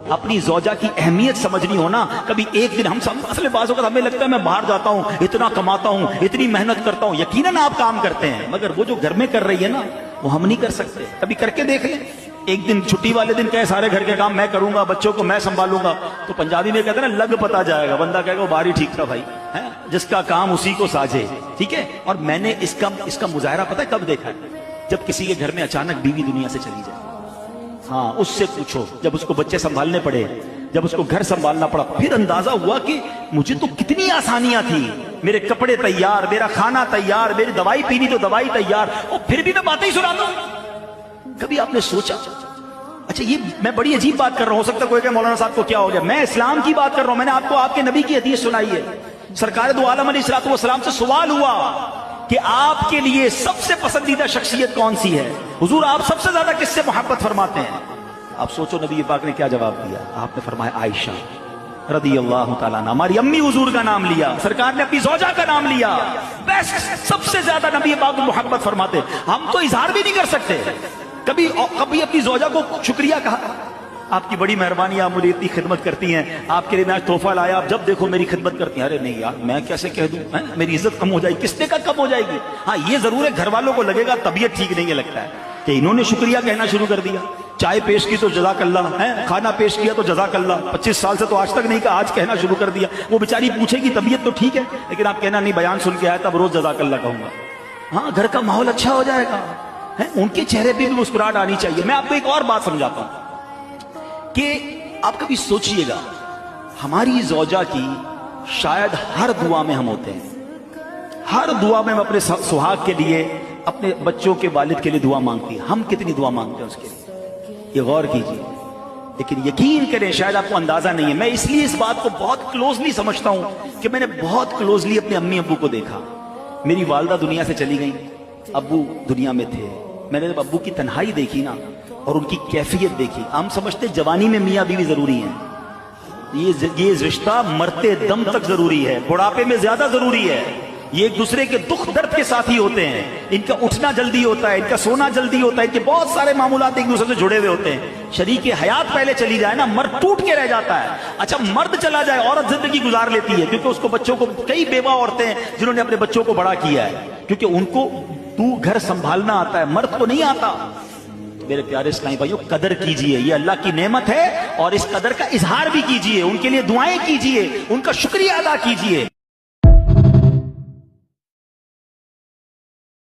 اپنی زوجہ کی اہمیت سمجھنی ہونا. کبھی ایک دن ہم سب اصل بازوں کا ہمیں لگتا ہے میں باہر جاتا ہوں, اتنا کماتا ہوں, اتنی محنت کرتا ہوں. یقیناً آپ کام کرتے ہیں, مگر وہ جو گھر میں کر رہی ہے نا وہ ہم نہیں کر سکتے. کبھی کر کے دیکھ لیں. ایک دن چھٹی والے دن کہے سارے گھر کے کام میں کروں گا, بچوں کو میں سنبھالوں گا, تو پنجابی میں کہتے ہیں نا لگ پتا جائے گا. بندہ کہے گا وہ باہر ہی ٹھیک تھا بھائی, جس کا کام اسی کو ساجے. ٹھیک ہے. اور میں نے اس کا مظاہرہ پتہ ہے کب دیکھا ہے؟ جب کسی کے گھر میں اچانک بیوی دنیا سے چلی جائے. ہاں, اس سے پوچھو جب اس کو بچے سنبھالنے پڑے, جب اس کو گھر سنبھالنا پڑا, پھر اندازہ ہوا کہ مجھے تو کتنی آسانیاں تھی. میرے کپڑے تیار, میرا کھانا تیار, میری دوائی پینی تو دوائی تیار, اور پھر بھی میں باتیں ہی سناتا ہوں. کبھی آپ نے سوچا؟ اچھا یہ میں بڑی عجیب بات کر رہا ہوں, ہو سکتا ہے کوئی کہ مولانا صاحب کو کیا ہو گیا. میں اسلام کی بات کر رہا ہوں. میں نے آپ کو آپ کے نبی کی حدیث سنائی ہے. سرکار دو عالم علیہ الصلوۃ والسلام سے سوال ہوا کہ آپ کے لیے سب سے پسندیدہ شخصیت کون سی ہے؟ حضور آپ سب سے زیادہ کس سے محبت فرماتے ہیں؟ آپ سوچو نبی پاک نے کیا جواب دیا. آپ نے فرمایا عائشہ رضی اللہ تعالیٰ عنہ. ہماری امی حضور کا نام لیا, سرکار نے اپنی زوجہ کا نام لیا. بیسٹ, سب سے زیادہ نبی پاک محبت فرماتے. ہم تو اظہار بھی نہیں کر سکتے. کبھی اپنی زوجہ کو شکریہ کہا, آپ کی بڑی مہربانی, آپ مجھے اتنی خدمت کرتی ہیں, آپ کے لیے میں آج تحفہ لایا, آپ جب دیکھو میری خدمت کرتی ہیں. ارے نہیں یار میں کیسے کہہ دوں, میری عزت کم ہو جائے گی. کس نے کہا کم ہو جائے گی؟ ہاں یہ ضرور ہے گھر والوں کو لگے گا طبیعت ٹھیک نہیں ہے, لگتا ہے کہ انہوں نے شکریہ کہنا شروع کر دیا. چائے پیش کی تو جزاک اللہ, کھانا پیش کیا تو جزاک اللہ. 25 سال سے تو آج تک نہیں کہا, آج کہنا شروع کر دیا. وہ بیچاری پوچھے گی طبیعت تو ٹھیک ہے, لیکن آپ کہنا نہیں بیان سن کے آیا تب روز جزاک اللہ کہوں گا. ہاں گھر کا ماحول اچھا ہو جائے گا. ان کے چہرے پہ بھی مسکراہٹ آنی چاہیے. میں آپ کو ایک اور بات سمجھاتا ہوں کہ آپ کبھی سوچئے گا, ہماری زوجہ کی شاید ہر دعا میں ہم ہوتے ہیں. ہر دعا میں ہم اپنے سہاگ کے لیے, اپنے بچوں کے والد کے لیے دعا مانگتی ہیں. ہم کتنی دعا مانگتے ہیں اس کے لیے, یہ غور کیجیے. لیکن یقین کریں شاید آپ کو اندازہ نہیں ہے. میں اس لیے اس بات کو بہت کلوزلی سمجھتا ہوں کہ میں نے بہت کلوزلی اپنے امی ابو کو دیکھا. میری والدہ دنیا سے چلی گئیں, ابو دنیا میں تھے. میں نے جب ابو کی تنہائی دیکھی نا اور ان کی کیفیت دیکھی, ہم سمجھتے جوانی میں میاں بیوی ضروری ہیں, یہ رشتہ مرتے دم تک ضروری ہے, بڑھاپے میں زیادہ ضروری ہے. یہ ایک دوسرے کے دکھ درد کے ساتھی ہوتے ہیں. ان کا اٹھنا جلدی ہوتا ہے, ان کا سونا جلدی ہوتا ہے, ان کے بہت سارے معاملات ایک دوسرے سے جڑے ہوئے ہوتے ہیں. شریک حیات پہلے چلی جائے نا, مرد ٹوٹ کے رہ جاتا ہے. اچھا مرد چلا جائے, عورت زندگی گزار لیتی ہے, کیونکہ اس کو بچوں کو, کئی بیوہ عورتیں ہیں جنہوں نے اپنے بچوں کو بڑا کیا ہے, کیونکہ ان کو تو گھر سنبھالنا آتا ہے, مرد کو نہیں آتا. میرے پیارے اسلامی بھائیوں قدر کیجئے, یہ اللہ کی نعمت ہے, اور اس قدر کا اظہار بھی کیجئے. ان کے لیے دعائیں کیجئے, ان کا شکریہ ادا کیجئے.